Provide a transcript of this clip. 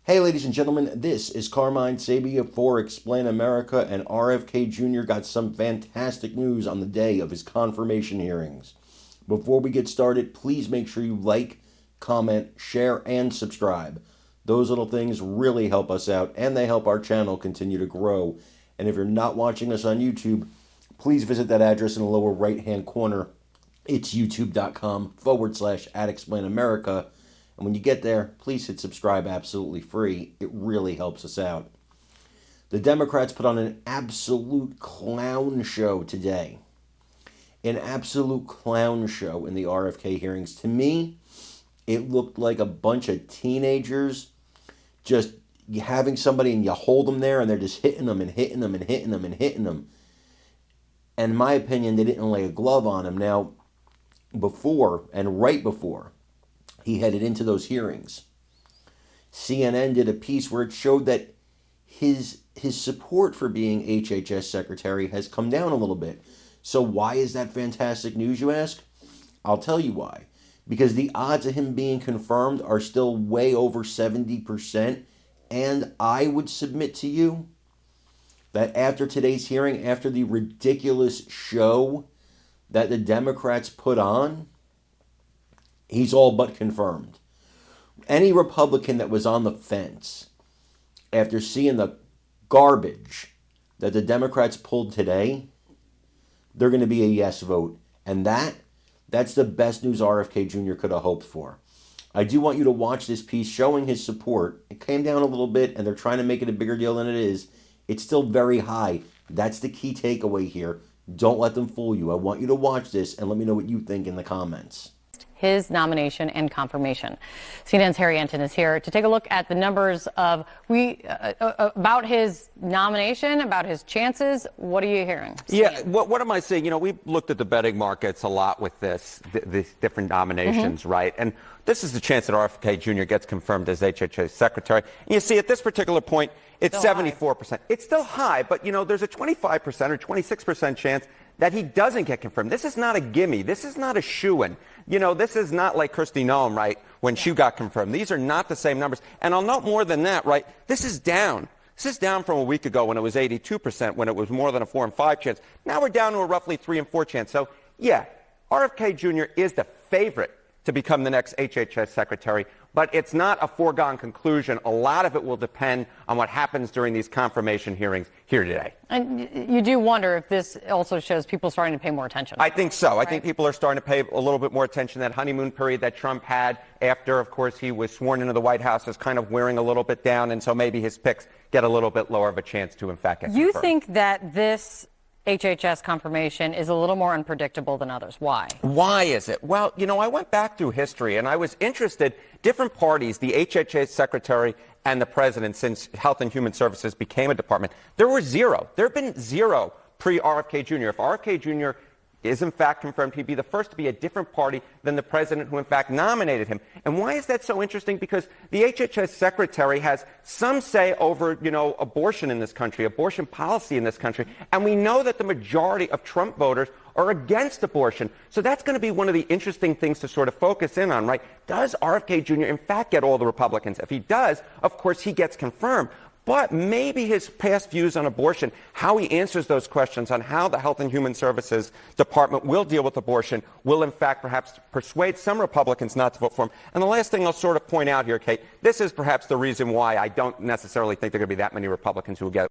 Hey, ladies and gentlemen, this is Carmine Sabia for Explain America, and RFK Jr. got some fantastic news on the day of his confirmation hearings. Before we get started, please make sure you like, comment, share, and subscribe. Those little things really help us out, and they help our channel continue to grow. And if you're not watching us on YouTube, please visit that address in the lower right-hand corner. It's youtube.com/@explainamerica. And when you get there, please hit subscribe absolutely free. It really helps us out. The Democrats put on an absolute clown show today. An absolute clown show in the RFK hearings. To me, it looked like a bunch of teenagers just having somebody and you hold them there and they're just hitting them and hitting them and hitting them and hitting them. And in my opinion, they didn't lay a glove on him. Now, before and right before he headed into those hearings, CNN did a piece where it showed that his support for being HHS secretary has come down a little bit. So why is that fantastic news, you ask? I'll tell you why. Because the odds of him being confirmed are still way over 70%. And I would submit to you that after today's hearing, after the ridiculous show that the Democrats put on, he's all but confirmed. Any Republican that was on the fence after seeing the garbage that the Democrats pulled today, they're going to be a yes vote. And that's the best news RFK Jr. could have hoped for. I do want you to watch this piece showing his support. It came down a little bit, and they're trying to make it a bigger deal than it is. It's still very high. That's the key takeaway here. Don't let them fool you. I want you to watch this and let me know what you think in the comments. His nomination and confirmation. CNN's Harry Enton is here to take a look at the numbers of about his nomination, about his chances. What are you hearing? Yeah, what am I seeing? You know, we've looked at the betting markets a lot with these different nominations, right? And this is the chance that RFK Jr. gets confirmed as HHS secretary. And you see, at this particular point, it's 74%. It's still high, but, you know, there's a 25% or 26% chance that he doesn't get confirmed. This is not a gimme. This is not a shoo-in. You know, this is not like Kristi Noem, right, when she got confirmed. These are not the same numbers. And I'll note more than that, right, this is down. This is down from a week ago when it was 82%, when it was more than a 4 and 5 chance. Now we're down to a roughly 3 and 4 chance. So, yeah, RFK Jr. is the favorite to become the next HHS secretary, but it's not a foregone conclusion. A lot of it will depend on what happens during these confirmation hearings here today. And you do wonder if this also shows people starting to pay more attention. I think so. Right? I think people are starting to pay a little bit more attention. That honeymoon period that Trump had after, of course, he was sworn into the White House is kind of wearing a little bit down, and so maybe his picks get a little bit lower of a chance to, in fact, get confirmed. You think that this HHS confirmation is a little more unpredictable than others. Why? Why is it? Well, you know, I went back through history and I was interested, different parties, the HHS secretary and the president, since Health and Human Services became a department, there were zero. There have been zero pre-RFK Jr. If RFK Jr. is in fact confirmed, he'd be the first to be a different party than the president who in fact nominated him. And why is that so interesting? Because the HHS secretary has some say over, you know, abortion in this country, abortion policy in this country. And we know that the majority of Trump voters are against abortion. So that's going to be one of the interesting things to sort of focus in on, right? Does RFK Jr. in fact get all the Republicans? If he does, of course, he gets confirmed. But maybe his past views on abortion, how he answers those questions on how the Health and Human Services Department will deal with abortion, will in fact perhaps persuade some Republicans not to vote for him. And the last thing I'll sort of point out here, Kate, this is perhaps the reason why I don't necessarily think there are going to be that many Republicans who will get